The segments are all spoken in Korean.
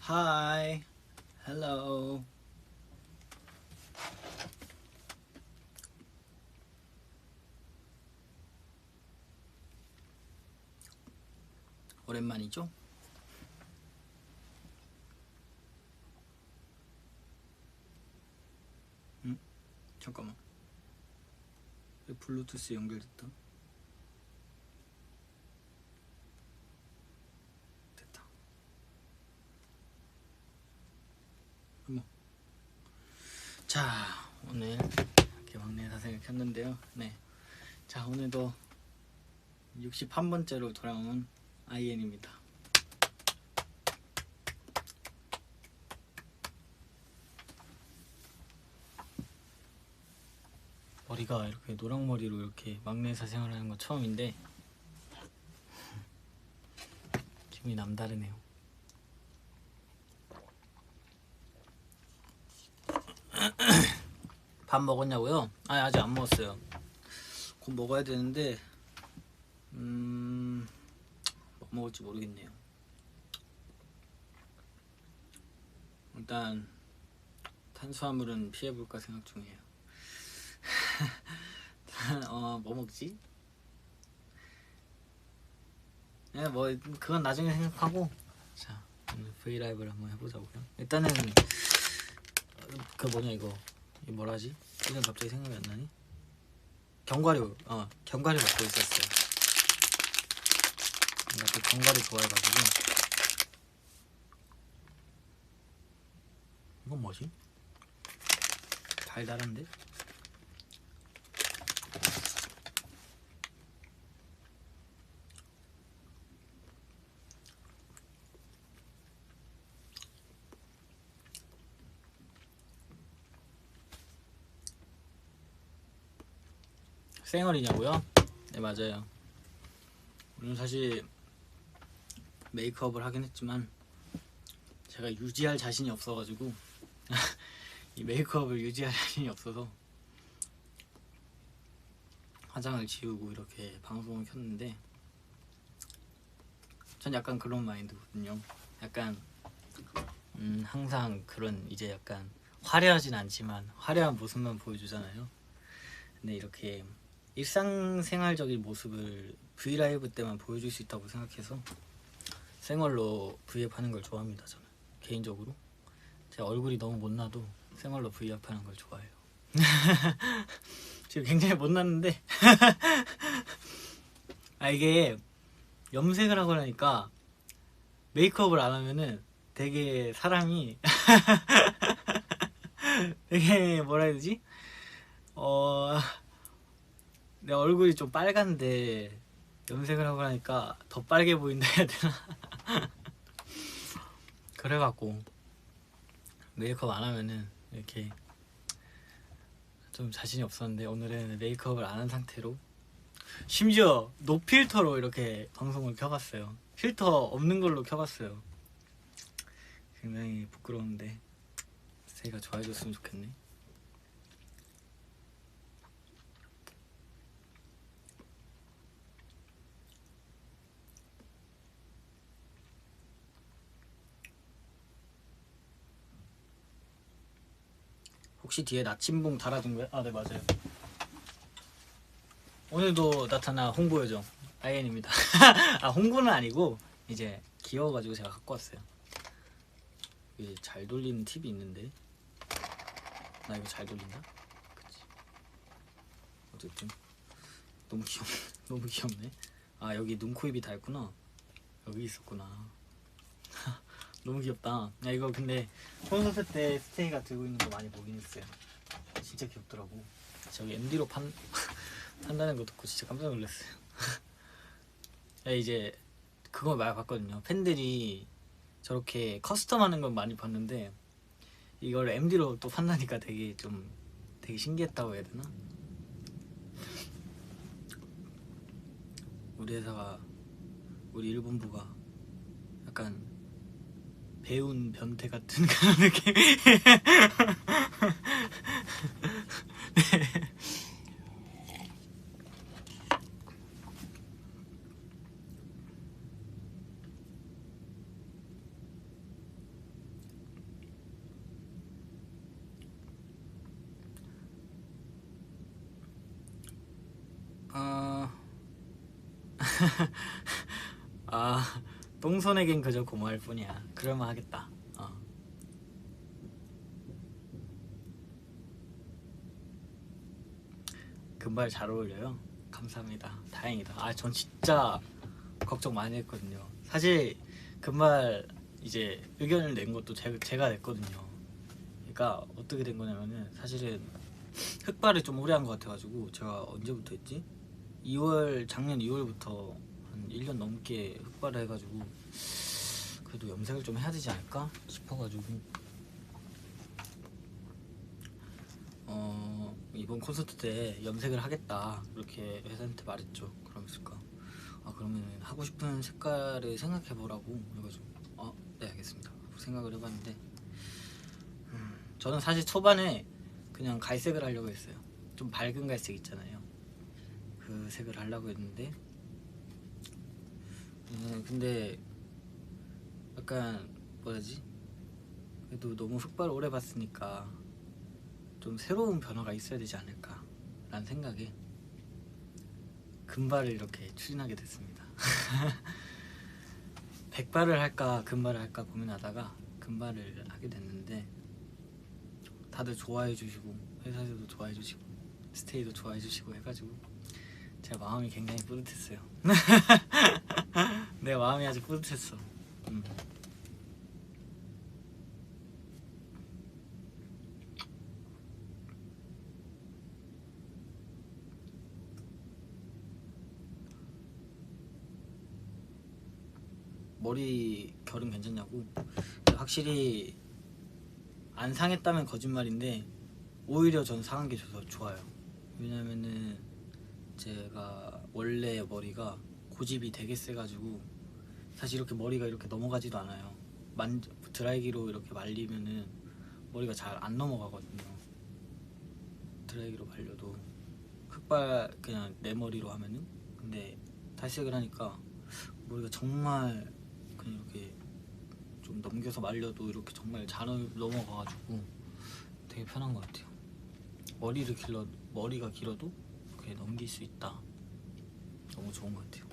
Hi, hello. 오랜만이죠? 잠깐만. 왜 블루투스 연결됐다? 됐다. 어머. 자, 오늘 이렇게 막내 사생을 켰는데요. 네. 자, 오늘도 61번째로 돌아온 IN입니다. 머리가 이렇게 노랑머리로 이렇게 막내 사생을 하는 건 처음인데 기분이 남다르네요. 밥 먹었냐고요? 아직 안 먹었어요. 곧 먹어야 되는데 뭐 먹을지 모르겠네요. 일단 탄수화물은 피해볼까 생각 중이에요. 뭐 먹지? 네, 뭐 그건 나중에 생각하고, 자 오늘 브이라이브를 한번 해보자고요. 일단은 그 뭐냐 이거 뭐라지? 이건 갑자기 생각이 안 나니? 견과류 견과류 먹고 있었어요. 내가 또 견과류 좋아해가지고. 이건 뭐지? 달달한데? 쌩얼이냐고요? 네 맞아요. 오늘 사실 메이크업을 하긴 했지만 제가 유지할 자신이 없어가지고 이 메이크업을 유지할 자신이 없어서 화장을 지우고 이렇게 방송을 켰는데, 전 약간 그런 마인드거든요. 약간 항상 그런 이제 약간 화려하진 않지만 화려한 모습만 보여주잖아요. 근데 이렇게 일상생활적인 모습을 브이라이브 때만 보여줄 수 있다고 생각해서 생얼로 브이앱 하는 걸 좋아합니다. 저는 개인적으로 제 얼굴이 너무 못나도 생얼로 브이앱 하는 걸 좋아해요. 지금 굉장히 못났는데 이게 염색을 하고 나니까 메이크업을 안 하면은 되게 사람이 되게 뭐라 해야 되지? 내 얼굴이 좀 빨간데 염색을 하고 나니까 더 빨개 보인다 해야 되나? 그래갖고 메이크업 안 하면은 이렇게 좀 자신이 없었는데, 오늘은 메이크업을 안 한 상태로, 심지어 노필터로 이렇게 방송을 켜봤어요. 필터 없는 걸로 켜봤어요. 굉장히 부끄러운데 세이가 좋아해줬으면 좋겠네. 혹시 뒤에 나침봉 달아둔 거야? 네 맞아요. 오늘도 나타나 홍보 요정 IN입니다. 홍보는 아니고 이제 귀여워가지고 제가 갖고 왔어요. 이게 잘 돌리는 팁이 있는데, 나 이거 잘 돌린다? 그치. 어쨌든 너무 귀엽네. 너무 귀엽네. 여기 눈, 코, 입이 다 있구나. 여기 있었구나. 너무 귀엽다. 이거 근데 콘서트 때 스테이가 들고 있는 거 많이 보긴 했어요. 진짜 귀엽더라고. 저기 MD로 판다는 거 듣고 진짜 깜짝 놀랐어요. 이제 그거 많이 봤거든요. 팬들이 저렇게 커스텀하는 건 많이 봤는데 이걸 MD로 또 판다니까 되게 신기했다고 해야 되나? 우리 회사가, 우리 일본부가 약간 배운 변태 같은 그런 느낌. 네. 아, 똥손에겐 그저 고마울 뿐이야. 그럴만 하겠다. 금발 잘 어울려요. 감사합니다. 다행이다. 전 진짜 걱정 많이 했거든요. 사실 금발 이제 의견을 낸 것도 제가 냈거든요. 그러니까 어떻게 된 거냐면은 사실은 흑발을 좀 오래 한 것 같아가지고 제가 언제부터 했지? 작년 2월부터 한 1년 넘게 흑발을 해가지고 그래도 염색을 좀 해야 되지 않을까 싶어가지고 이번 콘서트 때 염색을 하겠다 그렇게 회사한테 말했죠. 그러면서까 그러면 하고 싶은 색깔을 생각해보라고 그래가지고 네 알겠습니다 하고 생각을 해봤는데 저는 사실 초반에 그냥 갈색을 하려고 했어요. 좀 밝은 갈색 있잖아요. 그 색을 하려고 했는데 근데 약간 뭐라지? 그래도 너무 흑발을 오래 봤으니까 좀 새로운 변화가 있어야 되지 않을까 라는 생각에 금발을 이렇게 추진하게 됐습니다. 백발을 할까 금발을 할까 고민하다가 금발을 하게 됐는데 다들 좋아해 주시고 회사에서도 좋아해 주시고 스테이도 좋아해 주시고 해가지고 제 마음이 굉장히 뿌듯했어요. 내 마음이 아주 뿌듯했어. 머리 결은 괜찮냐고? 확실히 안 상했다면 거짓말인데 오히려 전 상한 게 좋아요. 왜냐면은 제가 원래 머리가 고집이 되게 세가지고 사실 이렇게 머리가 이렇게 넘어가지도 않아요. 드라이기로 이렇게 말리면은 머리가 잘 안 넘어가거든요. 드라이기로 말려도 흑발 그냥 내 머리로 하면은. 근데 탈색을 하니까 머리가 정말 그냥 이렇게 좀 넘겨서 말려도 이렇게 정말 잘 넘어가가지고 되게 편한 것 같아요. 머리가 길어도 그렇게 넘길 수 있다. 너무 좋은 것 같아요.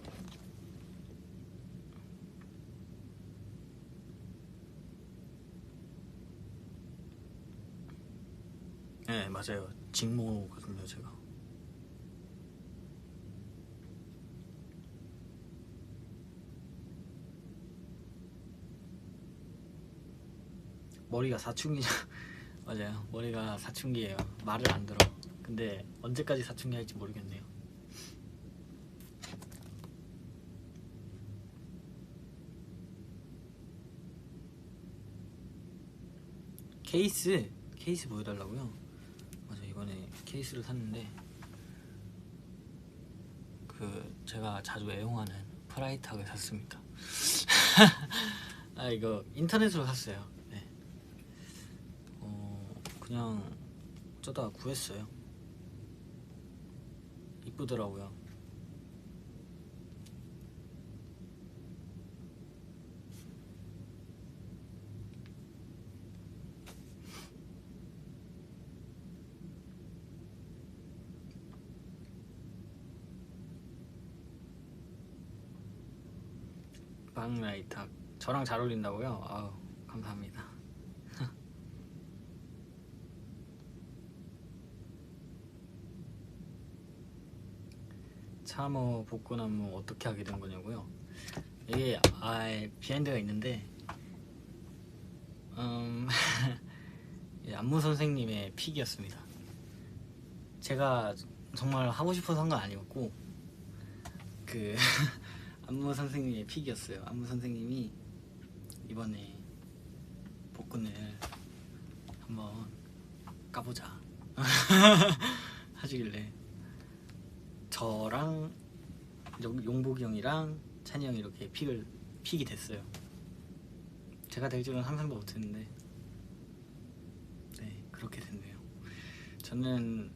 네 맞아요. 직모거든요 제가. 머리가 사춘기 맞아요. 머리가 사춘기예요. 말을 안 들어. 근데 언제까지 사춘기 할지 모르겠네요. 케이스 보여달라고요? 맞아 이번에 케이스를 샀는데 제가 자주 애용하는 프라이탁을 샀습니다. 이거 인터넷으로 샀어요. 네. 그냥 어쩌다 구했어요. 이쁘더라고요. 방라이탁 저랑 잘 어울린다고요? 아우 감사합니다. 참어 볶고나무 어떻게 하게 된 거냐고요? 이게 비하인드가 있는데 안무 선생님의 픽이었습니다. 제가 정말 하고 싶어서 한 건 아니었고 안무 선생님의 픽이었어요. 안무 선생님이 이번에 복근을 한번 까보자 하시길래 저랑 용복이 형이랑 찬이 형이 이렇게 픽이 됐어요. 제가 될 줄은 상상도 못했는데 네 그렇게 됐네요. 저는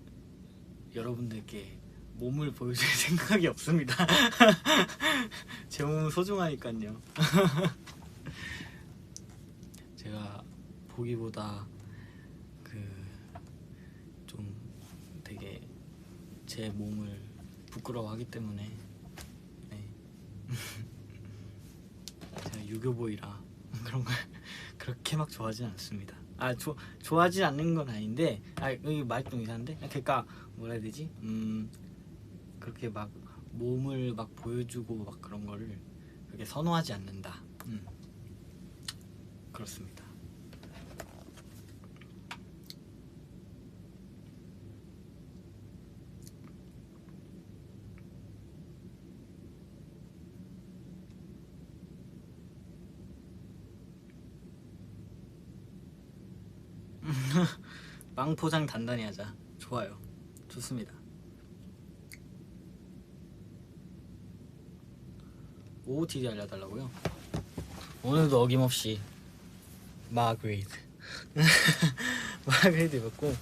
여러분들께 몸을 보여줄 생각이 없습니다. 제 몸은 소중하니까요. 제가 보기보다 좀 되게 제 몸을 부끄러워하기 때문에 네, 유교보이라 그런 걸 그렇게 막 좋아하진 않습니다. 좋아하지 않는 건 아닌데, 여기 말이 좀 이상한데, 그러니까 뭐라 해야 되지? 그렇게 막 몸을 막 보여주고 막 그런 거를 그렇게 선호하지 않는다. 그렇습니다. 빵 포장 단단히 하자. 좋아요. 좋습니다. OOTD 알려달라고요? 오늘도 어김없이 마그레이드 마그레이드 입었고,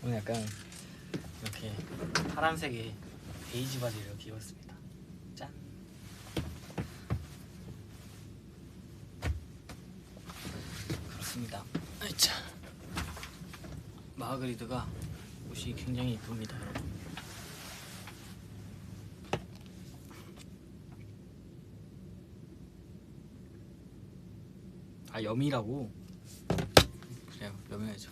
오늘 약간 이렇게 파란색의 베이지 바지를 이렇게 입었습니다. 짠. 그렇습니다. 아이차. 마그리드가 옷이 굉장히 이쁩니다, 여러분. 염이라고? 그래요, 염해야죠.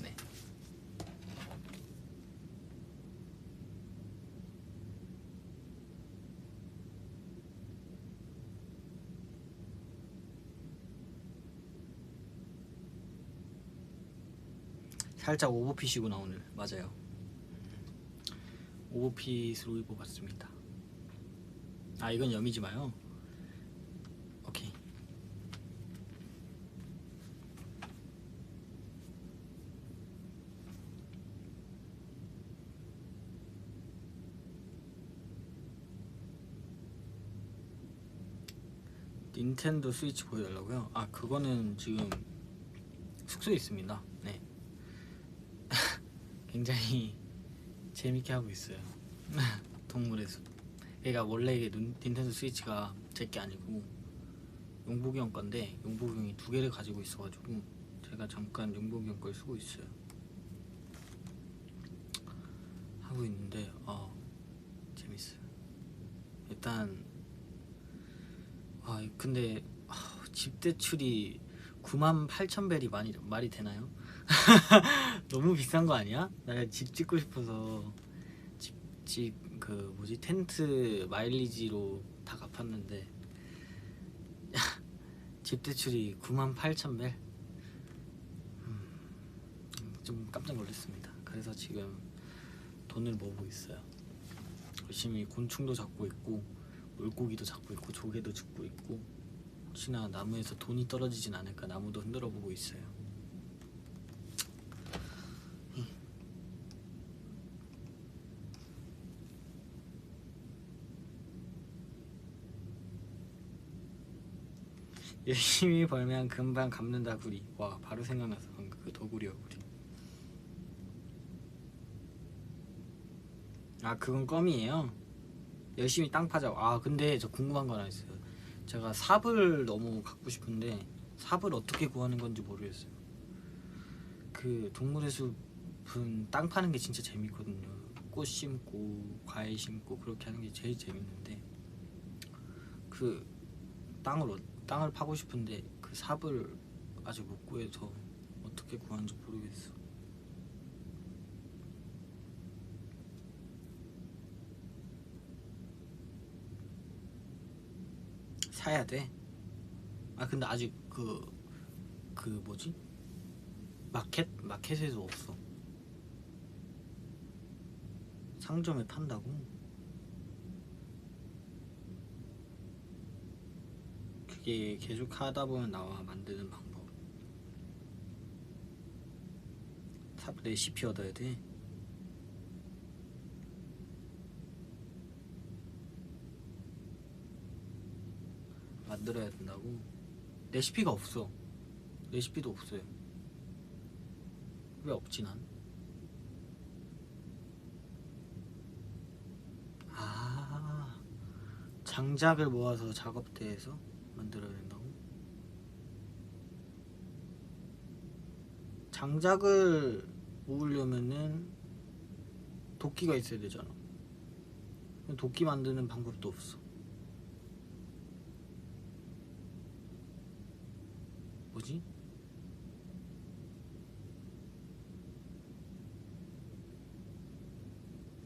네. 살짝 오버핏이구나 오늘. 맞아요. 오버핏으로 입어봤습니다. 이건 염이지 마요. 오케이. 닌텐도 스위치 보여달라고요? 그거는 지금 숙소에 있습니다. 네. 굉장히 재밌게 하고 있어요. 동물의 숲. 그러니까 원래 이게 닌텐도 스위치가 제 게 아니고 용복이 형 건데, 용복이 형이 2개를 가지고 있어가지고 제가 잠깐 용복이 형 걸 쓰고 있어요. 하고 있는데 재밌어요. 일단 근데 집 대출이 98,000벨이 말이 되나요? 너무 비싼 거 아니야? 나 집 짓고 싶어서 집 텐트 마일리지로 다 갚았는데 집 대출이 98,000벨? 좀 깜짝 놀랐습니다. 그래서 지금 돈을 모으고 있어요. 열심히 곤충도 잡고 있고, 물고기도 잡고 있고, 조개도 줍고 있고, 혹시나 나무에서 돈이 떨어지진 않을까 나무도 흔들어 보고 있어요. 열심히 벌면 금방 갚는다 구리. 와, 바로 생각나서 방금 그 더구리요 구리. 그건 껌이에요. 열심히 땅 파자고. 근데 저 궁금한 거 하나 있어요. 제가 삽을 너무 갖고 싶은데 삽을 어떻게 구하는 건지 모르겠어요. 그 동물의 숲은 땅 파는 게 진짜 재밌거든요. 꽃 심고 과일 심고 그렇게 하는 게 제일 재밌는데, 그 땅을 파고 싶은데 그 삽을 아직 못 구해서 어떻게 구하는지 모르겠어. 사야 돼. 근데 아직 그 뭐지? 마켓에도 없어. 상점에 판다고? 그게 계속 하다 보면 나와, 만드는 방법. 삽 레시피 얻어야 돼. 만들어야 된다고? 레시피가 없어. 레시피도 없어요. 왜 없지 난? 장작을 모아서 작업대에서 만들어야 된다고? 장작을 모으려면은 도끼가 있어야 되잖아. 도끼 만드는 방법도 없어. 뭐지?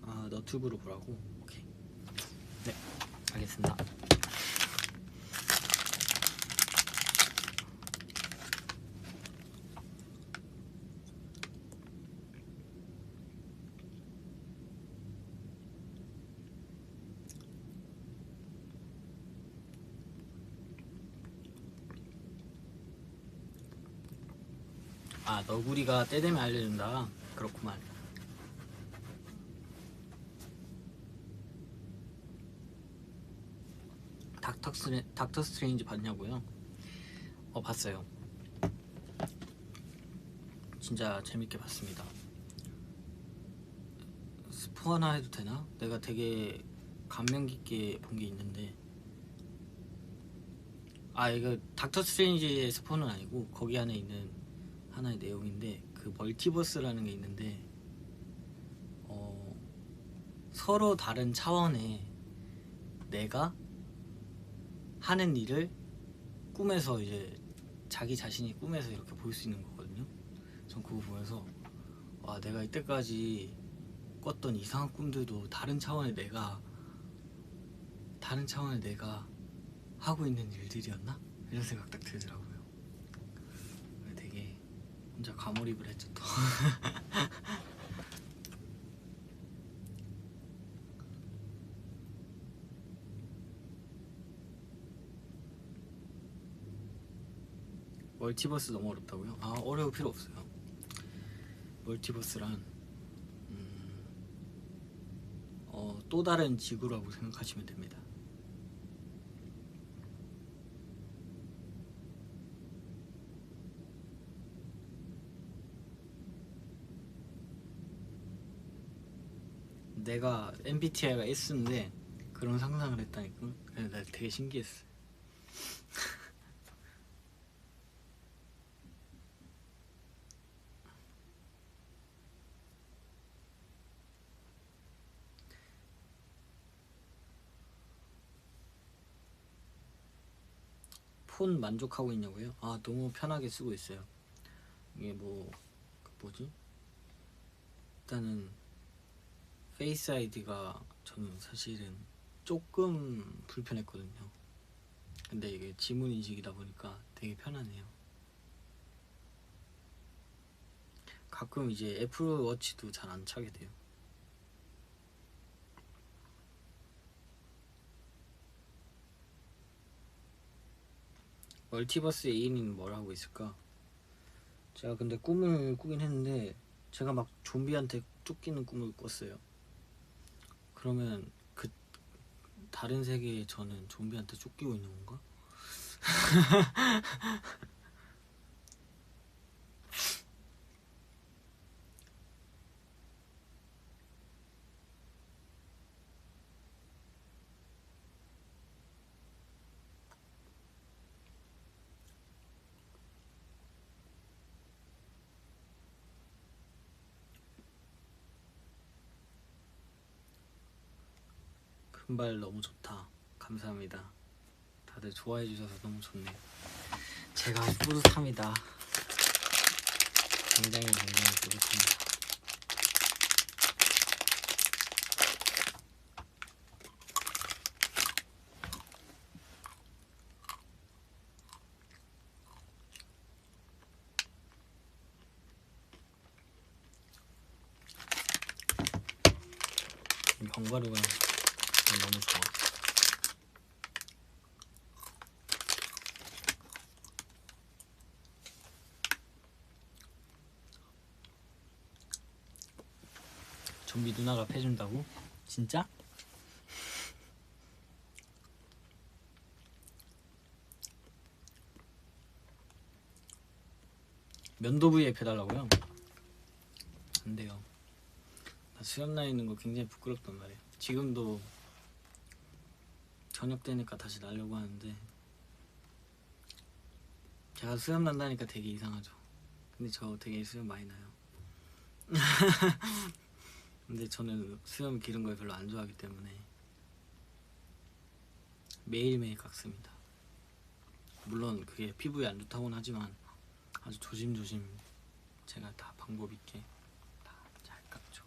아, 너튜브로 보라고? 오케이. 네, 알겠습니다. 아, 너구리가 때 되면 알려준다. 그렇구만. 닥터 스트레인지 봤냐고요? 봤어요. 진짜 재밌게 봤습니다. 스포 하나 해도 되나? 내가 되게 감명 깊게 본 게 있는데, 아, 이거 닥터 스트레인지의 스포는 아니고 거기 안에 있는 하나의 내용인데, 그 멀티버스라는 게 있는데 서로 다른 차원의 내가 하는 일을 꿈에서 이제 자기 자신이 꿈에서 이렇게 볼 수 있는 거거든요. 전 그거 보면서 와, 내가 이때까지 꿨던 이상한 꿈들도 다른 차원의 내가 하고 있는 일들이었나? 이런 생각 딱 들더라고요. 되게 혼자 과몰입을 했죠 또. 멀티버스 너무 어렵다고요? 아, 어려울 필요 없어요. 멀티버스란 또 다른 지구라고 생각하시면 됩니다. 내가 MBTI가 S인데 그런 상상을 했다니까. 그래서 나 되게 신기했어. 폰 만족하고 있냐고요? 아, 너무 편하게 쓰고 있어요. 이게 뭐지? 일단은 페이스 아이디가 저는 사실은 조금 불편했거든요. 근데 이게 지문 인식이다 보니까 되게 편하네요. 가끔 이제 애플워치도 잘 안 차게 돼요. 멀티버스 애인은 뭘 하고 있을까? 제가 근데 꿈을 꾸긴 했는데 제가 막 좀비한테 쫓기는 꿈을 꿨어요. 그러면 그 다른 세계에 저는 좀비한테 쫓기고 있는 건가? 금발 너무 좋다. 감사합니다. 다들 좋아해 주셔서 너무 좋네요. 제가 뿌듯합니다. 굉장히 뿌듯합니다. 이 견과류가 너무 좋아. 좀비 누나가 패준다고? 진짜? 면도부위에 패달라고요? 안 돼요. 나 수염 나 있는 거 굉장히 부끄럽단 말이에요. 지금도 저녁 되니까 다시 나려고 하는데 제가 수염 난다니까 되게 이상하죠. 근데 저 되게 수염 많이 나요. 근데 저는 수염 기른 걸 별로 안 좋아하기 때문에 매일매일 깎습니다. 물론 그게 피부에 안 좋다고는 하지만 아주 조심조심 제가 다 방법 있게 다 잘 깎죠.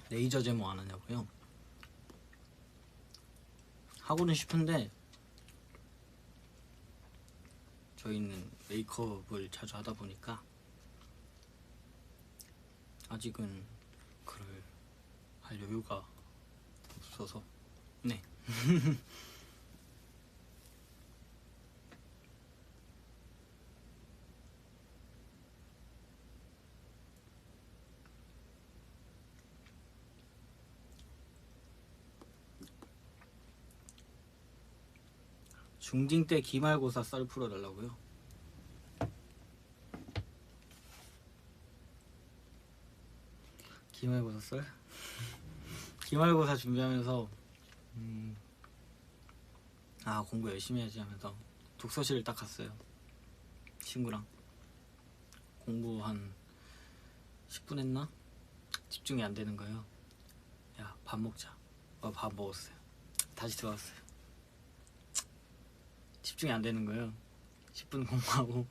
레이저 제모 안 하냐고요? 하고는 싶은데 저희는 메이크업을 자주 하다 보니까 아직은 그럴 할 여유가 없어서. 네. 중딩 때 기말고사 썰 풀어달라고요? 기말고사 썰? 기말고사 준비하면서 공부 열심히 해야지 하면서 독서실을 딱 갔어요. 친구랑 공부 한 10분 했나? 집중이 안 되는 거예요. 야, 밥 먹자. 밥 먹었어요. 다시 들어왔어요. 집중이 안 되는 거예요. 10분 공부하고,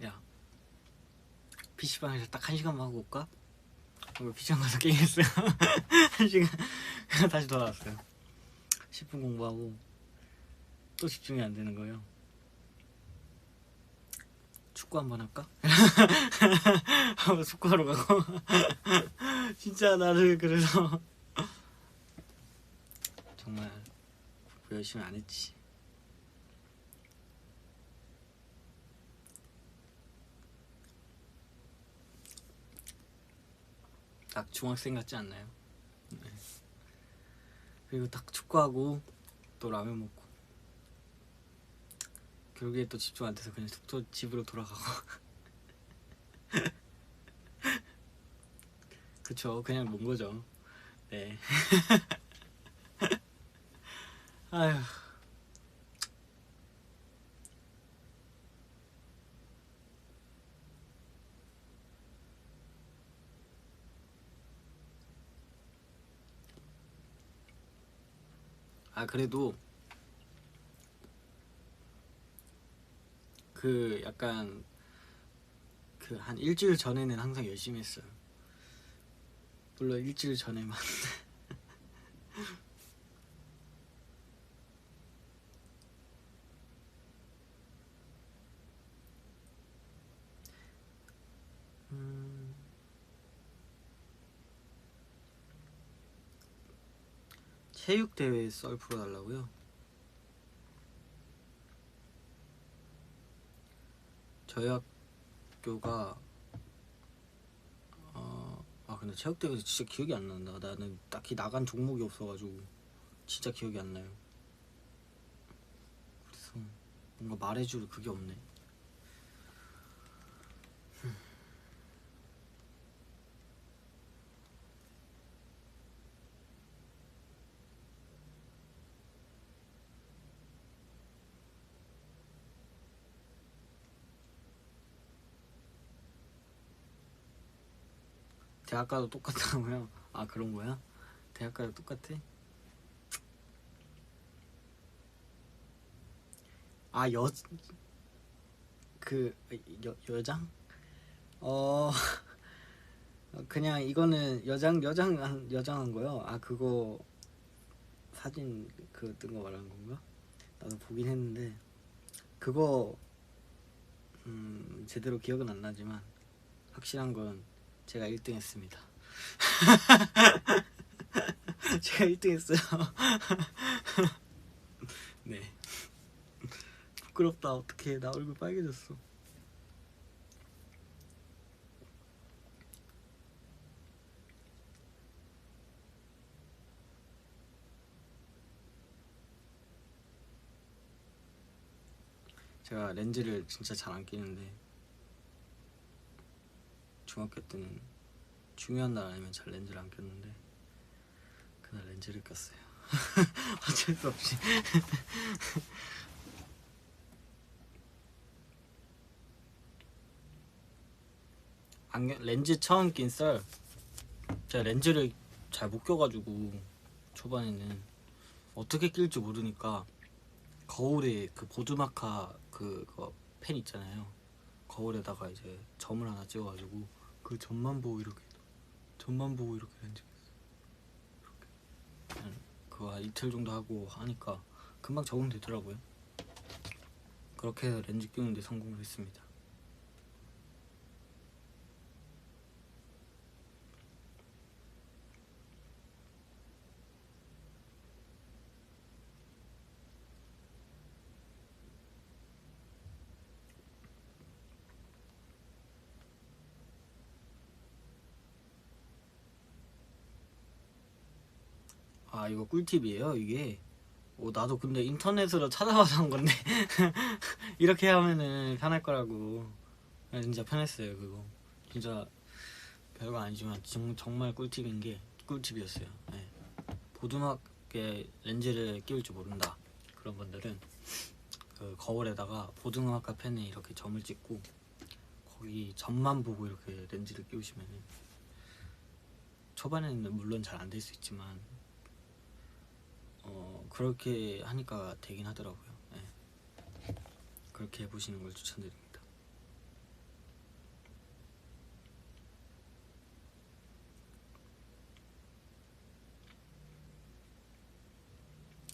야, PC방에서 딱 1시간만 하고 올까? 그리고 PC방 가서 게임했어요. 1시간 다시 돌아왔어요. 10분 공부하고 또 집중이 안 되는 거예요. 축구 한번 할까? 하고 축구하러 가고. 진짜 나를 그래서 정말 공부 열심히 안 했지. 딱 중학생 같지 않나요? 네. 그리고 딱 축구하고 또 라면 먹고 결국에 또 집중 안 돼서 그냥 집으로 돌아가고. 그쵸, 그냥 논 거죠. 네. 아휴. 그래도 그 약간 그 한 일주일 전에는 항상 열심히 했어요. 물론 일주일 전에만. 체육대회 썰 풀어달라고요? 저희 학교가 근데 체육대회에서 진짜 기억이 안 난다. 나는 딱히 나간 종목이 없어가지고 진짜 기억이 안 나요. 그래서 뭔가 말해줄 그게 없네. 대학가도 똑같다고요? 그런 거야? 대학가도 똑같아? 여장? 그냥 이거는 여장한 거요. 그거 사진 뜬 거 말하는 건가? 나도 보긴 했는데 그거 제대로 기억은 안 나지만 확실한 건 제가 1등 했습니다. 제가 1등 했어요. 네. 부끄럽다. 어떡해. 나 얼굴 빨개졌어. 제가 렌즈를 진짜 잘 안 끼는데 중학교 때는 중요한 날 아니면 잘 렌즈를 안 꼈는데 그날 렌즈를 꼈어요. 어쩔 수 없이. 안경 렌즈 처음 낀 썰. 제가 렌즈를 잘 못 껴가지고 초반에는 어떻게 낄지 모르니까 거울에 그 보드마카 그거 펜 있잖아요. 거울에다가 이제 점을 하나 찍어가지고 그 점만 보고 이렇게 렌즈 꼈어요. 이렇게 그거 한 이틀 정도 하고 하니까 금방 적응되더라고요. 그렇게 해서 렌즈 끼우는데 성공을 했습니다. 아 이거 꿀팁이에요 이게. 나도 근데 인터넷으로 찾아봐서 한 건데 이렇게 하면은 편할 거라고. 진짜 편했어요 그거. 진짜 별거 아니지만 정말 꿀팁인 게 꿀팁이었어요. 네. 보드막에 렌즈를 끼울 줄 모른다 그런 분들은 그 거울에다가 보드마카 펜에 이렇게 점을 찍고 거기 점만 보고 이렇게 렌즈를 끼우시면은 초반에는 물론 잘 안 될 수 있지만 그렇게 하니까 되긴 하더라고요. 네. 그렇게 해보시는 걸 추천드립니다.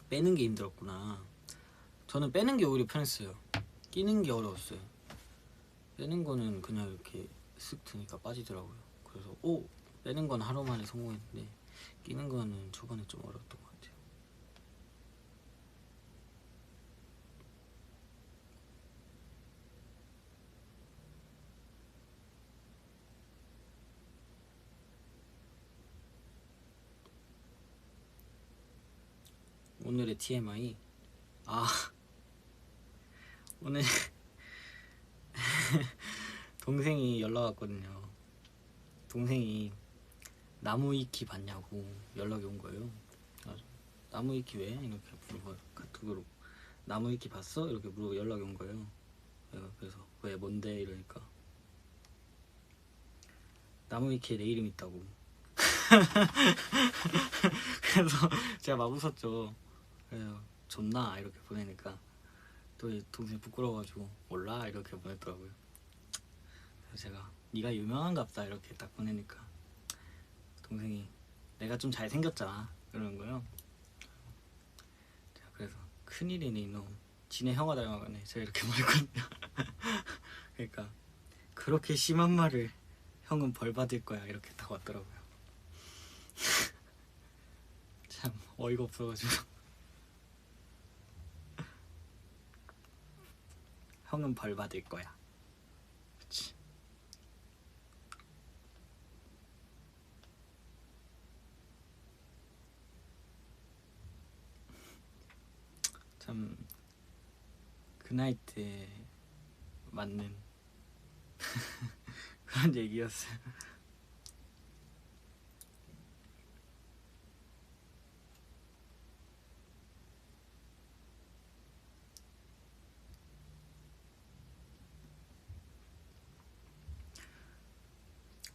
빼는 게 힘들었구나. 저는 빼는 게 오히려 편했어요. 끼는 게 어려웠어요. 빼는 거는 그냥 이렇게 쓱 드니까 빠지더라고요. 그래서 빼는 건 하루 만에 성공했는데 끼는 거는 초반에 좀 어려웠던 것 같아요. 오늘의 TMI. 오늘 동생이 연락 왔거든요. 동생이 나무위키 봤냐고 연락이 온 거예요. 나무위키 왜? 이렇게 물어봐요. 카톡으로 나무위키 봤어? 이렇게 물어 연락이 온 거예요. 그래서 왜 뭔데? 이러니까 나무위키에 내 이름 있다고. 그래서 제가 막 웃었죠. 그래서 존나 이렇게 보내니까 또 동생이 부끄러워가지고 몰라 이렇게 보냈더라고요. 그래서 제가 네가 유명한갑다 이렇게 딱 보내니까 동생이 내가 좀 잘생겼잖아 이러는 거예요. 제가 그래서 큰일이네 이놈, 지네 형아 닮아가네 제가 이렇게 말했거든요. 그러니까 그렇게 심한 말을 형은 벌 받을 거야 이렇게 딱 왔더라고요. 참 어이가 없어가지고 형은 벌 받을 거야. 그치. 참 그 나이 때 맞는 그런 얘기였어요.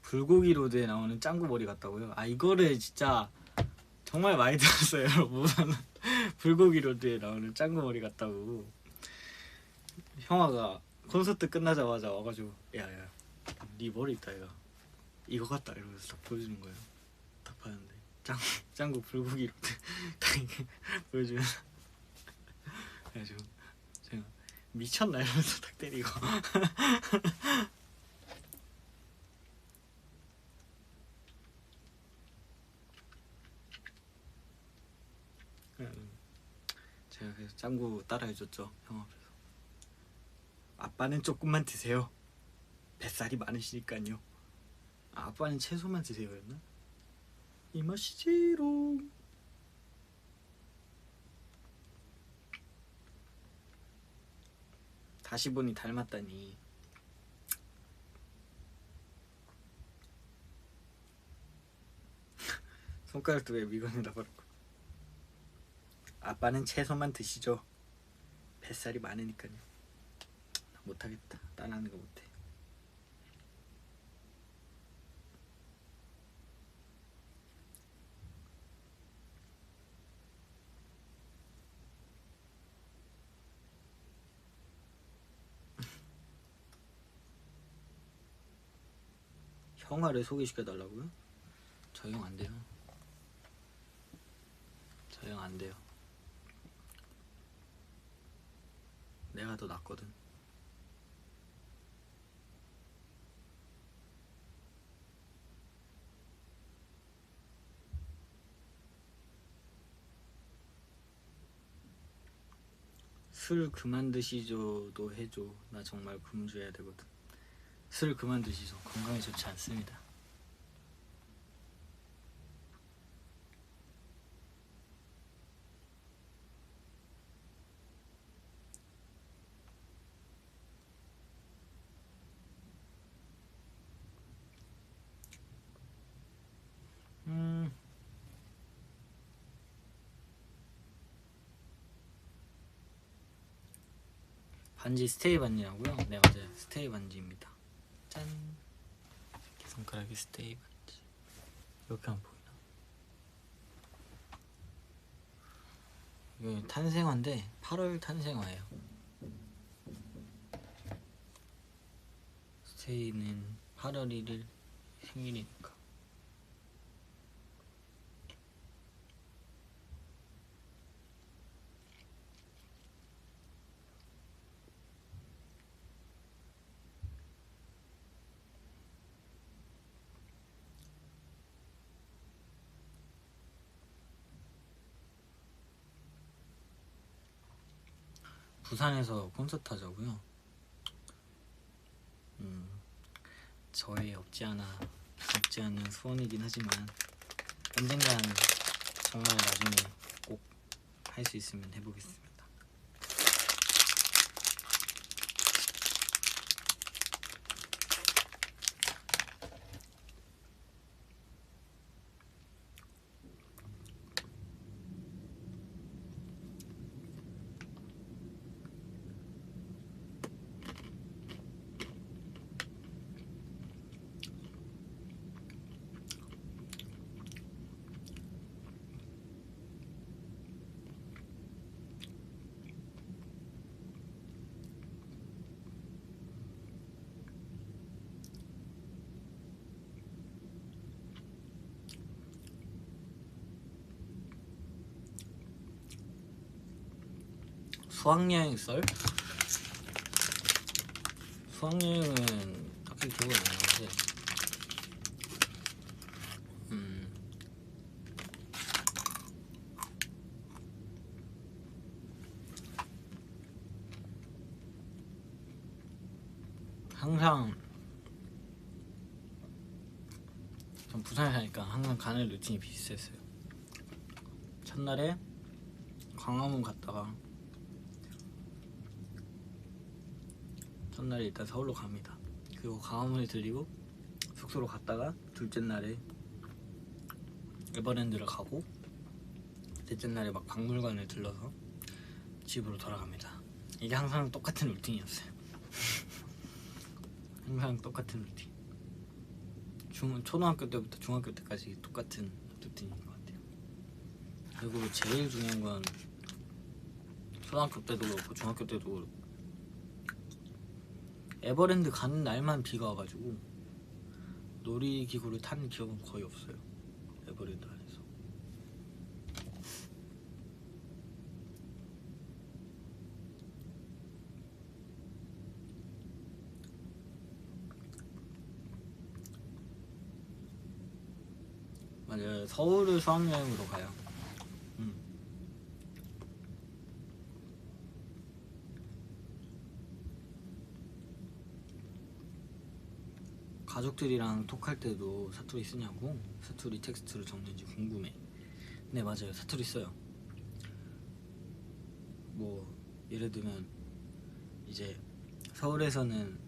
불고기 로드에 나오는 짱구 머리 같다고요? 이거를 진짜 정말 많이 들었어요 여러분. 불고기 로드에 나오는 짱구 머리 같다고. 형아가 콘서트 끝나자마자 와가지고 야야 네 머리 있다 얘가 이거 같다 이러면서 딱 보여주는 거예요. 딱 봤는데 짱구 불고기 로드 딱 이렇게 보여주면 그래가지고 제가 미쳤나 이러면서 딱 때리고 제가 그래서 짱구 따라해줬죠 형 앞에서. 아빠는 조금만 드세요. 뱃살이 많으시니까요. 아빠는 채소만 드세요였나? 이 맛이지롱. 다시 보니 닮았다니. 손가락도 왜 미건이라 버렸고. 아빠는 채소만 드시죠. 뱃살이 많으니까요. 못하겠다. 따라하는 거 못해. 형아를 소개시켜 달라고요? 저 형 안 돼요. 저 형 안 돼요. 내가 더 낫거든. 술 그만 드시죠도 해줘. 나 정말 금주해야 되거든. 술 그만 드시죠. 건강에 좋지 않습니다. 반지 스테이 반지라고요? 네 맞아요. 스테이 반지입니다. 짠. 손가락이 스테이 반지. 이렇게 하면 보이나? 이거 탄생화인데 8월 탄생화예요. 스테이는 8월 1일 생일이니까. 부산에서 콘서트 하자고요? 저의 없지 않은 소원이긴 하지만 언젠간 정말 나중에 꼭 할 수 있으면 해보겠습니다. 수학여행 썰? 수학여행은 딱히 기억이 안 나는데 항상 전 부산에 사니까 항상 가는 루틴이 비슷했어요. 첫날에 광화문 갔다가 첫날에 일단 서울로 갑니다. 그리고 광화문에 들리고 숙소로 갔다가 둘째 날에 에버랜드를 가고 셋째 날에 막 박물관을 들러서 집으로 돌아갑니다. 이게 항상 똑같은 루틴이었어요. 항상 똑같은 루틴. 초등학교 때부터 중학교 때까지 똑같은 루틴인 것 같아요. 그리고 제일 중요한 건 초등학교 때도 그렇고 중학교 때도 그렇고 에버랜드 가는 날만 비가 와가지고 놀이기구를 탄 기억은 거의 없어요. 에버랜드 안에서. 맞아요. 서울을 수학여행으로 가요. 가족들이랑 톡할 때도 사투리 쓰냐고. 사투리 텍스트로 적는지 궁금해. 네 맞아요. 사투리 써요. 뭐 예를 들면 이제 서울에서는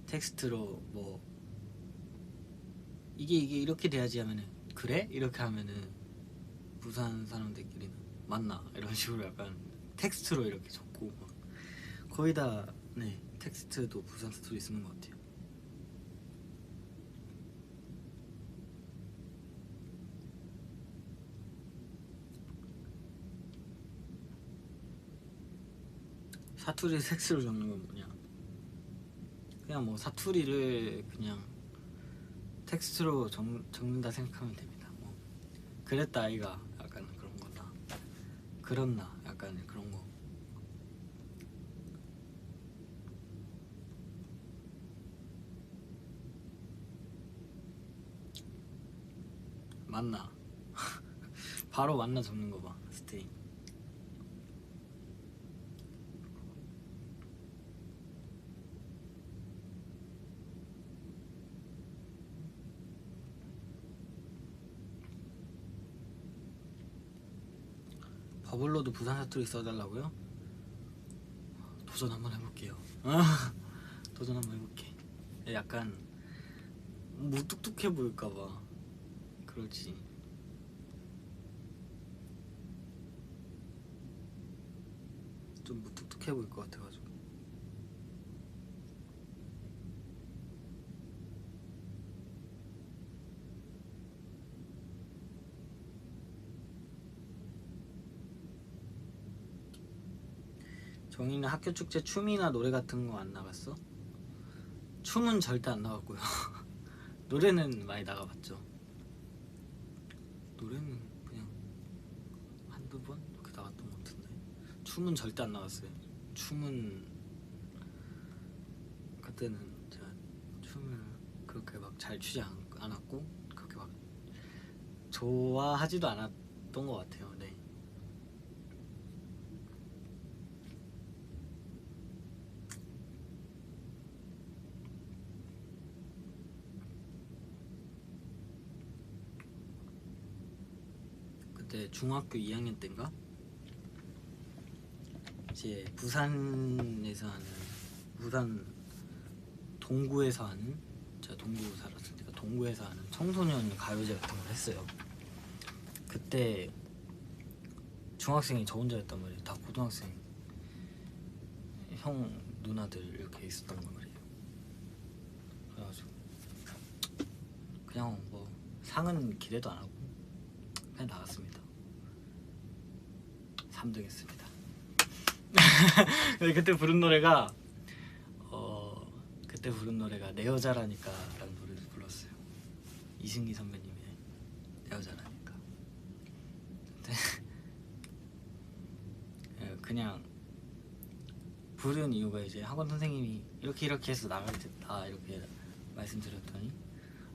텍스트로 뭐 이게 이렇게 돼야지 하면은 그래? 이렇게 하면은 부산 사람들끼리는 맞나 이런 식으로 약간 텍스트로 이렇게 적고 막 거의 다 네 텍스트도 부산 스토리 쓰는 것 같아요. 사투리 텍스트로 적는 건 뭐냐? 그냥 뭐 사투리를 그냥 텍스트로 적는다 생각하면 됩니다. 뭐 그랬다 아이가 약간 그런 거나 그렇나 약간 그런 거. 맞나? 바로 맞나 적는 거 봐. 스테이. 버블로도 부산 사투리 써달라고요? 도전 한번 해볼게요. 도전 한번 해볼게. 약간 무뚝뚝해 보일까봐 그렇지. 좀 무뚝뚝해 보일 것 같아가지고. 정희는 학교 축제 춤이나 노래 같은 거 안 나갔어? 춤은 절대 안 나갔고요. 노래는 많이 나가봤죠. 노래는 그냥 한두 번 이렇게 나갔던 것 같은데 춤은 절대 안 나갔어요. 춤은 그때는 제가 춤을 그렇게 막 잘 추지 않았고 그렇게 막 좋아하지도 않았던 것 같아요. 네. 그때 중학교 2학년 때인가 이제 부산에서 하는 부산 동구에서 하는 제가 동구 살았으니까 동구에서 하는 청소년 가요제 같은 걸 했어요. 그때 중학생이 저 혼자였단 말이에요. 다 고등학생 형 누나들 이렇게 있었던 거 말이에요. 그래가지고 그냥 뭐 상은 기대도 안 하고 그냥 나갔습니다. 3등 했습니다. 그때 부른 노래가 그때 부른 노래가 내 여자라니까 라는 노래를 불렀어요. 이승기 선배님의 내 여자라니까. 근데 그냥 부른 이유가 이제 학원 선생님이 이렇게 해서 나가야 됐다 이렇게 말씀드렸더니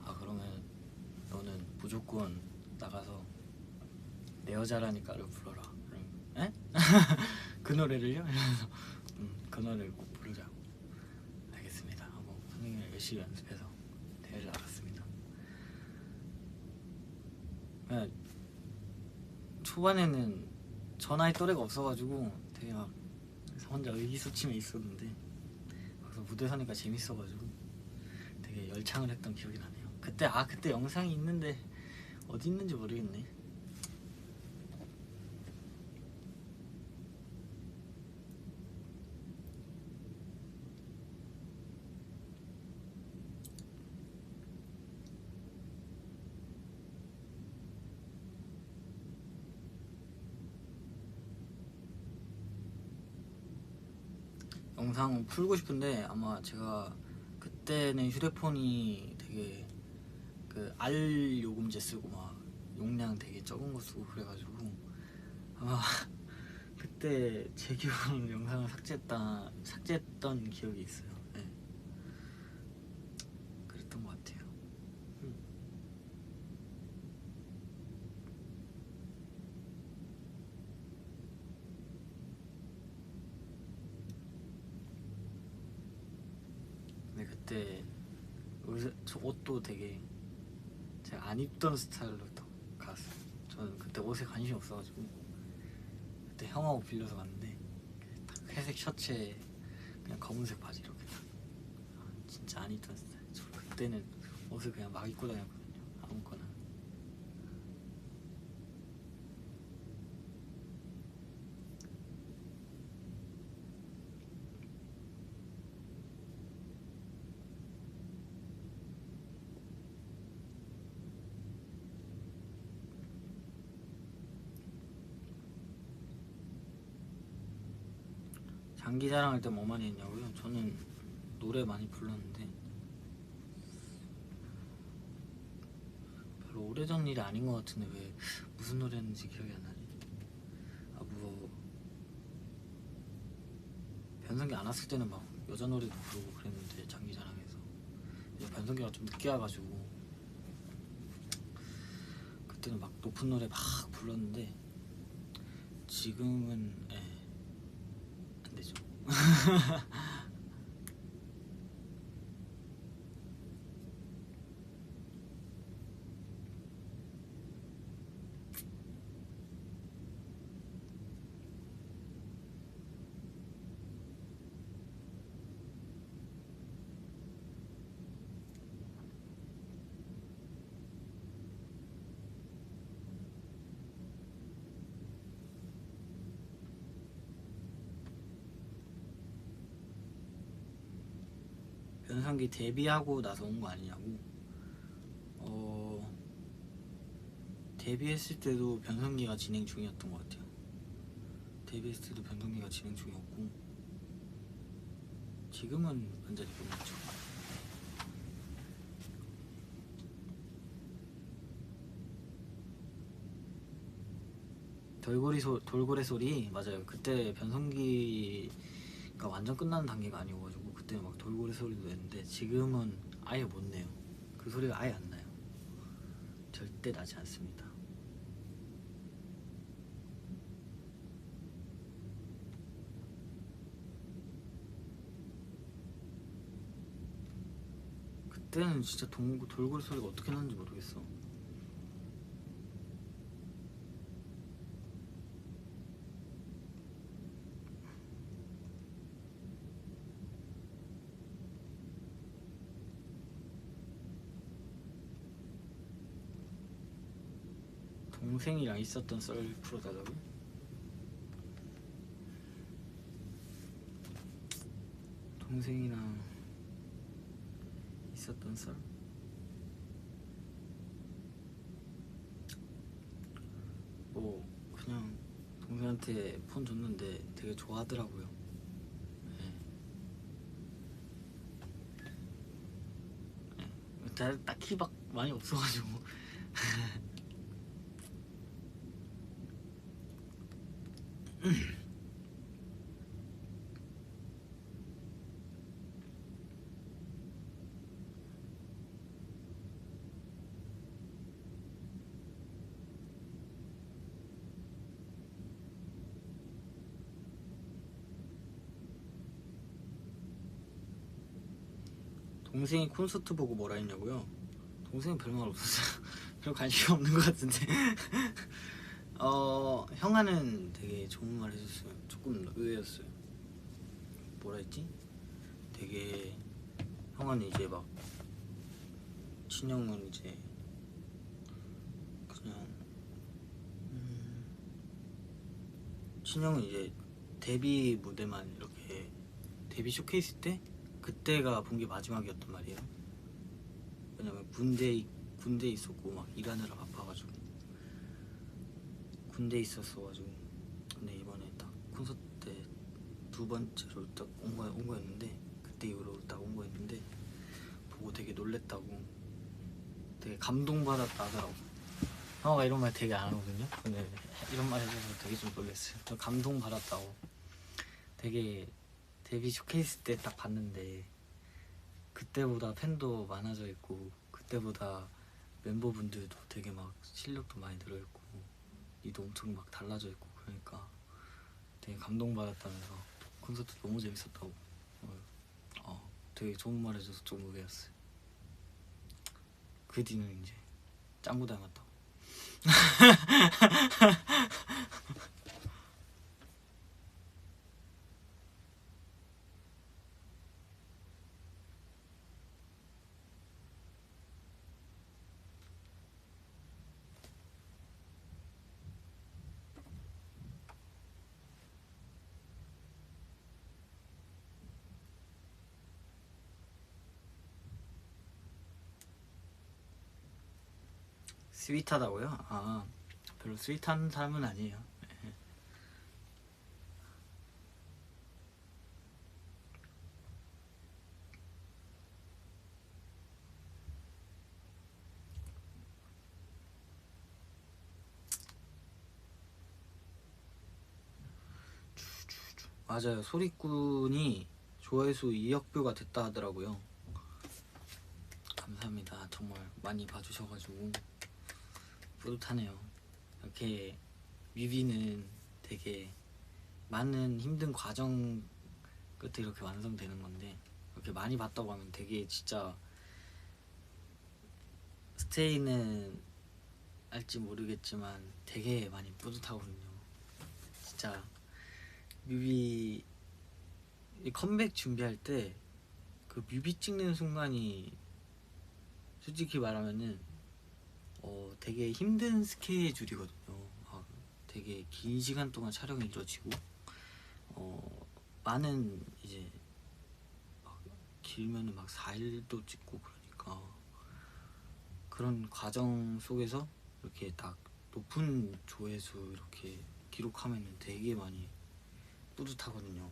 아 그러면 너는 무조건 나가서 내 여자라니까를 불러라. 에? 그 노래를요? 이러면서 그 노래를 꼭 부르자고. 알겠습니다 하고 선생님이랑 열심히 연습해서 대회를 나갔습니다. 그냥 초반에는 저 나이 또래가 없어가지고 되게 막 혼자 의기소침해 있었는데 그래서 무대 서니까 재밌어가지고 되게 열창을 했던 기억이 나네요. 그때 영상이 있는데 어디 있는지 모르겠네. 영상 풀고 싶은데 아마 제가 그때는 휴대폰이 되게 그 R 요금제 쓰고 막 용량 되게 적은 거 쓰고 그래가지고 아마 그때 제 기억으로는 영상을 삭제했던 기억이 있어요. 네. 그랬던 것 같아요. 근데 그때 저 옷도 되게 제가 안 입던 스타일로 갔어요. 저는 그때 옷에 관심이 없어가지고 그때 형아 옷 빌려서 갔는데 딱 회색 셔츠에 그냥 검은색 바지 이렇게 딱 진짜 안 입던 스타일. 저 그때는 옷을 그냥 막 입고 다녔거든요. 아무거나. 장기 자랑할 때 뭐 많이 했냐고요? 저는 노래 많이 불렀는데 별로 오래전 일이 아닌 것 같은데 왜 무슨 노래였는지 기억이 안 나지? 아 뭐 변성기 안 왔을 때는 막 여자 노래도 부르고 그랬는데 장기 자랑에서 이제 변성기가 좀 늦게 와가지고 그때는 막 높은 노래 막 불렀는데 지금은 안 되죠. 변성기 데뷔하고 나서 온 거 아니냐고? 데뷔했을 때도 변성기가 진행 중이었던 것 같아요. 데뷔했을 때도 변성기가 진행 중이었고 지금은 완전히 끝났죠. 돌고래 소리 맞아요. 그때 변성기가 완전 끝나는 단계가 아니어가지고 그때 막 돌고래 소리도 냈는데 지금은 아예 못 내요. 그 소리가 아예 안 나요. 절대 나지 않습니다. 그때는 진짜 돌고래 소리가 어떻게 나는지 모르겠어. 동생이랑 있었던 썰 풀어달라고? 동생이랑 있었던 썰? 뭐 그냥 동생한테 폰 줬는데 되게 좋아하더라고요. 네. 딱히 막 많이 없어가지고 동생이 콘서트 보고 뭐라 했냐고요? 동생은 별말 없었어요. 별 관심이 없는 것 같은데 형아는 되게 좋은 말 해줬어요. 조금 의외였어요. 뭐라 했지? 되게 형아는 이제 막 친형은 이제 그냥 친형은 이제 데뷔 무대만 이렇게 데뷔 쇼케이스 때 그때가 본 게 마지막이었단 말이에요. 왜냐면 군대 있었고 막 일하느라 바빠가지고 군대 있었어가지고 근데 이번에 딱 콘서트 때 두 번째로 딱 온 거였는데 그때 이후로 딱 온 거였는데 보고 되게 놀랬다고 되게 감동받았다 하더라고. 형아가 이런 말 되게 안 하거든요. 근데 이런 말 해줘서 되게 좀 놀랬어요. 저 감동받았다고. 되게 데뷔 쇼케이스 때 딱 봤는데 그때보다 팬도 많아져 있고 그때보다 멤버분들도 되게 막 실력도 많이 늘어있고 니도 엄청 막 달라져 있고 그러니까 되게 감동받았다면서 콘서트 너무 재밌었다고 되게 좋은 말 해줘서 좀 의외였어요. 그 뒤는 이제 짱구 닮았다고. 스윗하다고요? 아 별로 스윗한 사람은 아니에요. 맞아요. 소리꾼이 조회수 2억뷰가 됐다 하더라고요. 감사합니다. 정말 많이 봐주셔가지고 뿌듯하네요. 이렇게 뮤비는 되게 많은 힘든 과정 끝에 이렇게 완성되는 건데, 이렇게 많이 봤다고 하면 되게 진짜 스테이는 알지 모르겠지만 되게 많이 뿌듯하거든요. 진짜 뮤비 컴백 준비할 때 그 뮤비 찍는 순간이 솔직히 말하면은 되게 힘든 스케줄이거든요. 되게 긴 시간 동안 촬영이 이루어지고 많은 이제 길면은 막 4일도 찍고 그러니까 그런 과정 속에서 이렇게 딱 높은 조회수 이렇게 기록하면은 되게 많이 뿌듯하거든요.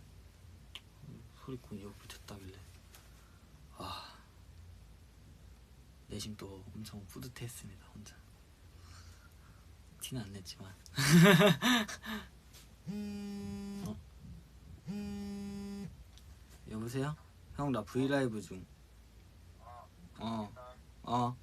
소리꾼 이렇게 됐다길래 내심 또 엄청 뿌듯했습니다. 혼자 티는 안 냈지만. 여보세요? 형 나 브이라이브 중. 어. 어.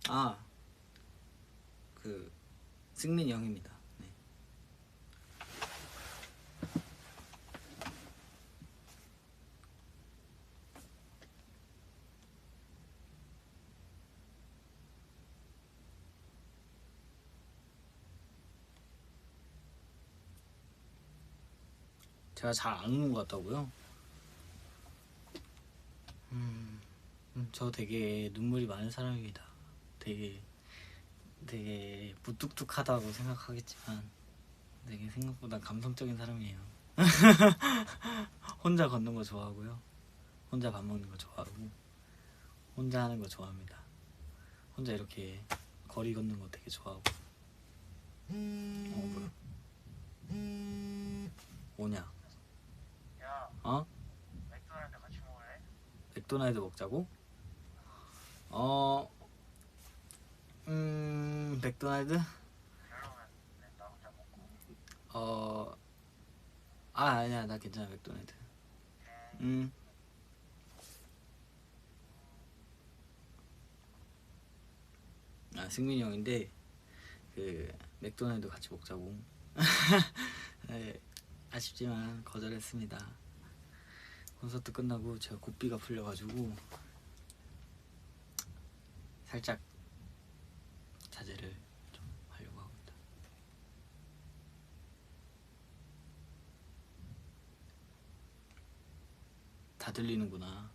아, 그 승민이 형입니다. 네. 제가 잘 안 우는 것 같다고요? 저 되게 눈물이 많은 사람입니다. 되게 무뚝뚝하다고 생각하겠지만 되게 생각보다 감성적인 사람이에요. 혼자 걷는 거 좋아하고요. 혼자 밥 먹는 거 좋아하고 혼자 하는 거 좋아합니다. 혼자 이렇게 거리 걷는 거 되게 좋아하고. 뭐야? 뭐냐? 어? 맥도날드 같이 먹을래? 맥도날드 먹자고? 맥도날드? 별로면 나 혼자 먹고. 아니야, 나 괜찮아. 맥도날드. 음. 승민이 형인데 그 맥도날드 같이 먹자고. 네, 아쉽지만 거절했습니다. 콘서트 끝나고 제가 고삐가 풀려가지고 살짝 자제를 좀 하려고 하고 있다. 다 들리는구나.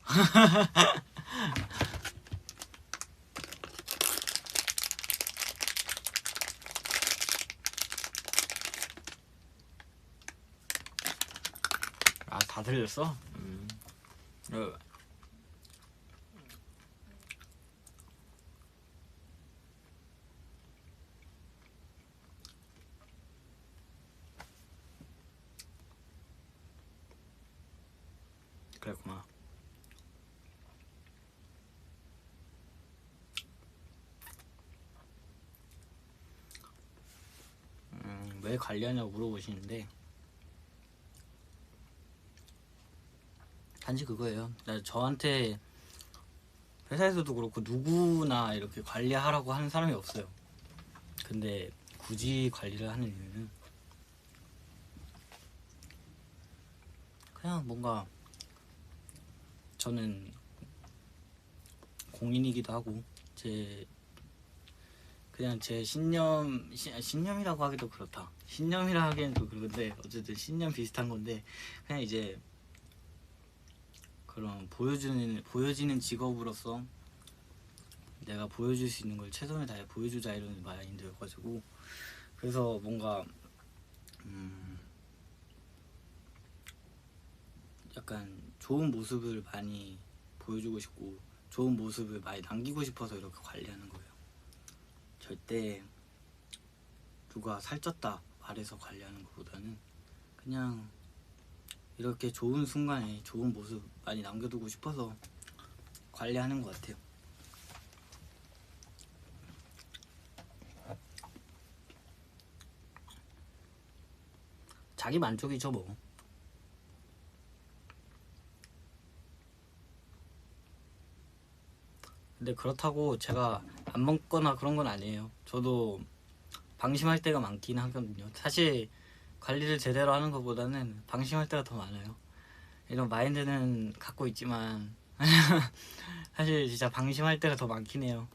다 들렸어? 그랬구나. 왜 관리하냐고 물어보시는데 단지 그거예요. 저한테 회사에서도 그렇고 누구나 이렇게 관리하라고 하는 사람이 없어요. 근데 굳이 관리를 하는 이유는 그냥 뭔가 저는 공인이기도 하고 그냥 제 신념이라고 하기도 그렇다. 신념이라 하기엔 또 그런데 어쨌든 신념 비슷한 건데 그냥 이제 그런 보여지는 직업으로서 내가 보여줄 수 있는 걸 최선을 다해 보여주자 이런 마인드여가지고 그래서 뭔가 약간 좋은 모습을 많이 보여주고 싶고 좋은 모습을 많이 남기고 싶어서 이렇게 관리하는 거예요. 절대 누가 살쪘다 바래서 관리하는 것보다는 그냥 이렇게 좋은 순간에 좋은 모습 많이 남겨두고 싶어서 관리하는 것 같아요. 자기 만족이죠 뭐. 근데 그렇다고 제가 안 먹거나 그런 건 아니에요. 저도 방심할 때가 많긴 하거든요. 사실 관리를 제대로 하는 것보다는 방심할 때가 더 많아요. 이런 마인드는 갖고 있지만 사실 진짜 방심할 때가 더 많긴 해요.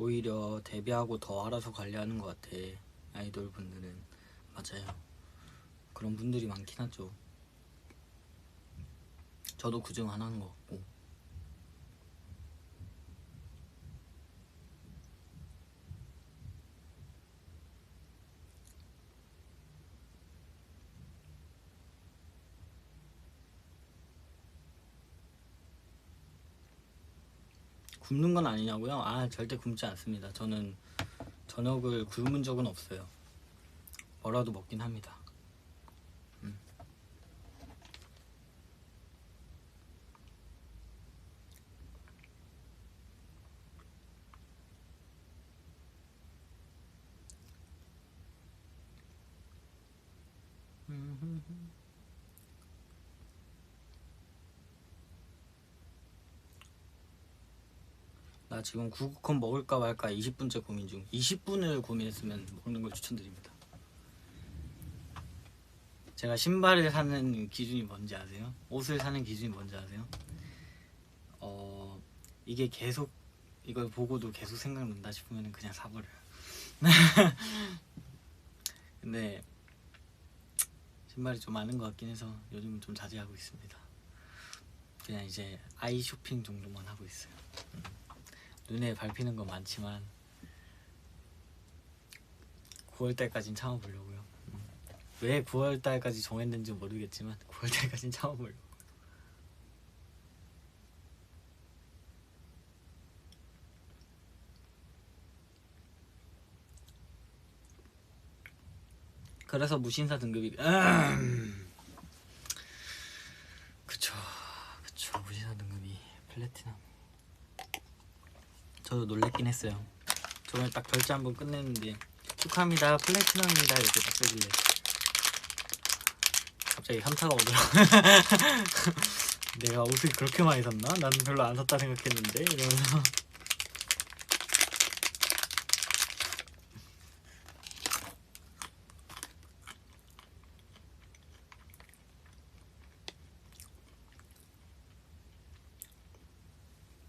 오히려 데뷔하고 더 알아서 관리하는 것 같아. 아이돌 분들은. 맞아요. 그런 분들이 많긴 하죠. 저도 그중 하나인 것 같고. 굶는 건 아니냐고요? 아, 절대 굶지 않습니다. 저는 저녁을 굶은 적은 없어요. 뭐라도 먹긴 합니다. 나 지금 구구콘 먹을까 말까 20분째 고민 중. 20분을 고민했으면 먹는 걸 추천드립니다. 제가 신발을 사는 기준이 뭔지 아세요? 옷을 사는 기준이 뭔지 아세요? 이게 계속 이걸 보고도 계속 생각난다 싶으면 그냥 사버려요. 근데 신발이 좀 많은 것 같긴 해서 요즘은 좀 자제하고 있습니다. 그냥 이제 아이 쇼핑 정도만 하고 있어요. 눈에 밟히는 건 많지만 9월달까진 참아보려고요. 왜 9월달까지 정했는지 모르겠지만 9월달까진 참아보려고. 그래서 무신사 등급이 그쵸 무신사 등급이 플래티넘. 저도 놀랬긴 했어요. 저번에 딱 결제 한번 끝냈는데 축하합니다 플래티넘입니다 이렇게 딱 쓰길래 갑자기 현타가 오더라고요. 내가 옷을 그렇게 많이 샀나? 나는 별로 안 샀다 생각했는데 이러면서.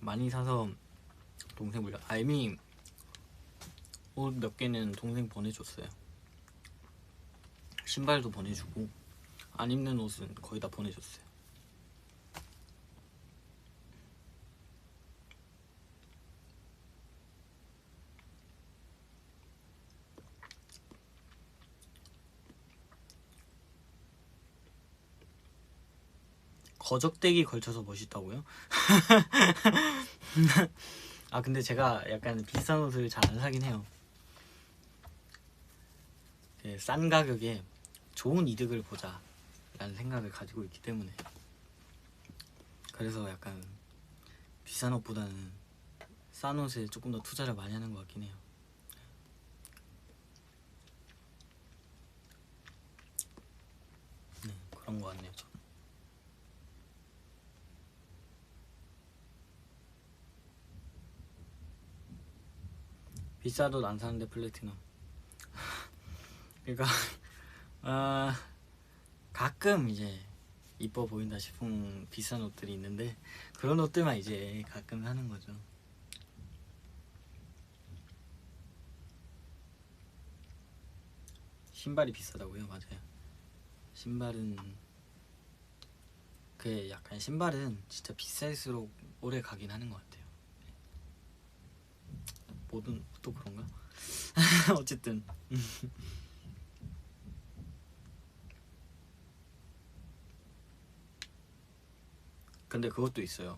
많이 사서 동생 물려. 이미 옷 몇 개는 동생 보내줬어요. 신발도 보내주고 안 입는 옷은 거의 다 보내줬어요. 거적대기 걸쳐서 멋있다고요? 아 근데 제가 약간 비싼 옷을 잘 안 사긴 해요. 싼 가격에 좋은 이득을 보자 라는 생각을 가지고 있기 때문에 그래서 약간 비싼 옷보다는 싼 옷에 조금 더 투자를 많이 하는 것 같긴 해요. 네, 그런 것 같네요. 저는. 비싼 옷 안 사는데 플래티넘. 그러니까 가끔 이제 이뻐 보인다 싶은 비싼 옷들이 있는데 그런 옷들만 이제 가끔 사는 거죠. 신발이 비싸다고요? 맞아요. 신발은 그 약간 신발은 진짜 비쌀수록 오래 가긴 하는 것 같아요. 뭐든 또 그런가? 어쨌든 근데 그것도 있어요.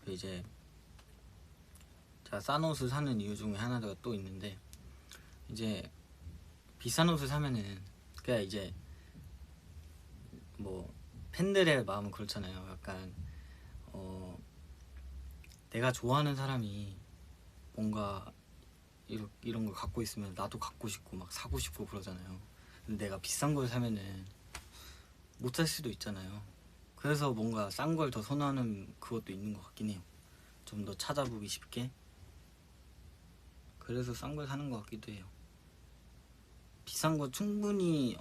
이제 제가 싼 옷을 사는 이유 중에 하나가 또 있는데, 이제 비싼 옷을 사면은 그냥 이제 뭐 팬들의 마음은 그렇잖아요. 약간 내가 좋아하는 사람이 뭔가 이런 걸 갖고 있으면 나도 갖고 싶고 막 사고 싶고 그러잖아요. 근데 내가 비싼 걸 사면은 못 살 수도 있잖아요. 그래서 뭔가 싼 걸 더 선호하는 그것도 있는 것 같긴 해요. 좀 더 찾아보기 쉽게. 그래서 싼 걸 사는 것 같기도 해요. 비싼 거 충분히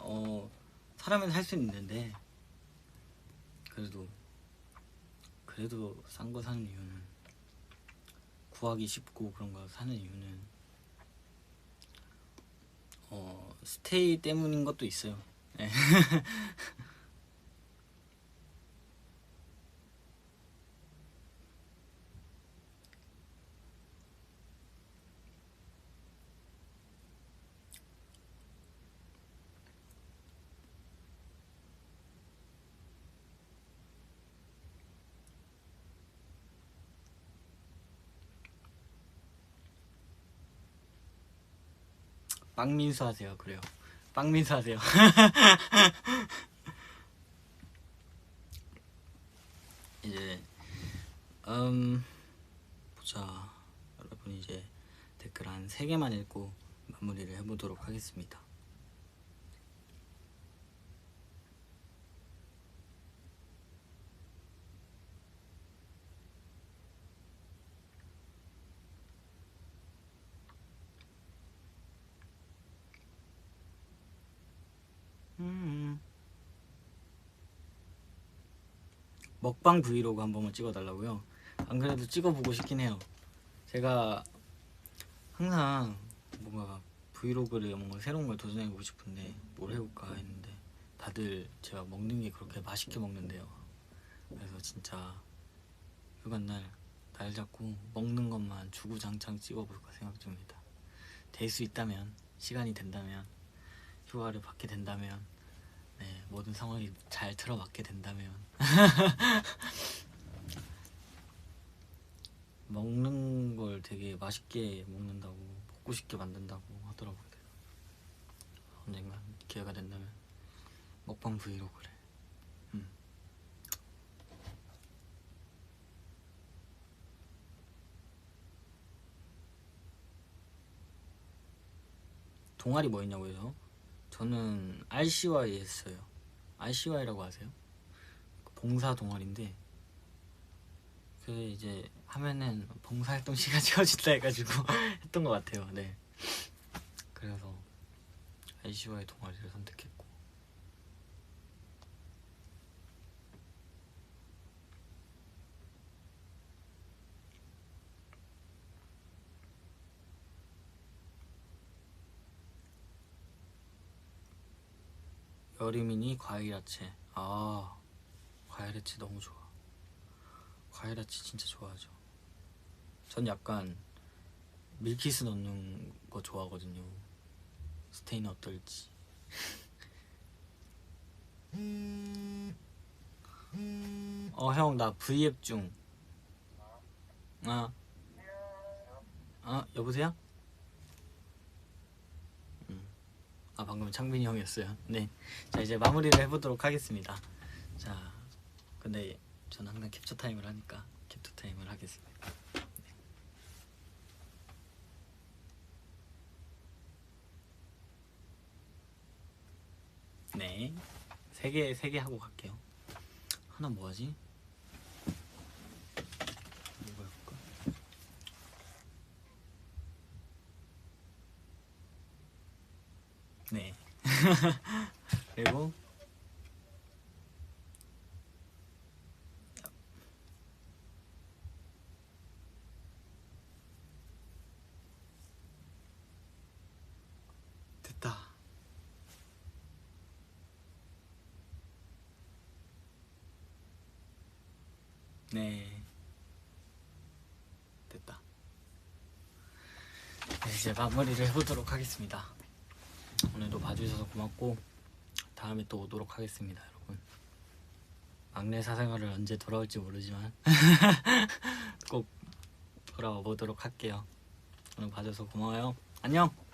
사람은 살 수는 있는데, 그래도 싼 거 사는 이유는, 구하기 쉽고 그런 거 사는 이유는 스테이 때문인 것도 있어요. 네. 빵민수 하세요. 그래요. 빵민수 하세요. 이제 보자. 여러분 이제 댓글 한 3개만 읽고 마무리를 해보도록 하겠습니다. 먹방 브이로그 한 번만 찍어달라고요? 안 그래도 찍어보고 싶긴 해요. 제가 항상 뭔가 브이로그를 뭔가 새로운 걸 도전해보고 싶은데 뭘 해볼까 했는데, 다들 제가 먹는 게 그렇게 맛있게 먹는데요. 그래서 진짜 휴가날 날 잡고 먹는 것만 주구장창 찍어볼까 생각 중입니다. 될 수 있다면, 시간이 된다면, 휴가를 받게 된다면, 네, 모든 상황이 잘 틀어맞게 된다면 먹는 걸 되게 맛있게 먹는다고, 먹고 싶게 만든다고 하더라고요. 언젠간 기회가 된다면 먹방 브이로그를. 동아리 뭐 했냐고요? 저는 RCY 했어요. RCY라고 아세요? 봉사 동아리인데, 그 이제 하면은 봉사활동 시간 채워진다 해가지고 했던 것 같아요. 네. 그래서 RCY 동아리를 선택했고, 여름이니 과일야채. 아, 과일야채 너무 좋아. 과일야채 진짜 좋아하죠. 전 약간 밀키스 넣는 거 좋아하거든요. 스테이는 어떨지. 형 나 V앱 중. 아, 여보세요? 방금 창빈이 형이었어요. 네. 자, 이제 마무리를 해보도록 하겠습니다. 자, 근데 저는 항상 캡처 타임을 하니까 캡처 타임을 하겠습니다. 네. 세 개 하고 갈게요. 하나 뭐 하지? 이거 해볼까? 네. 그리고 됐다. 네. 됐다. 네, 이제 마무리를 해보도록 하겠습니다. 오늘도 봐주셔서 고맙고 다음에 또 오도록 하겠습니다, 여러분. 막내 사생활을 언제 돌아올지 모르지만 꼭 돌아와 보도록 할게요. 오늘 봐줘서 고마워요. 안녕.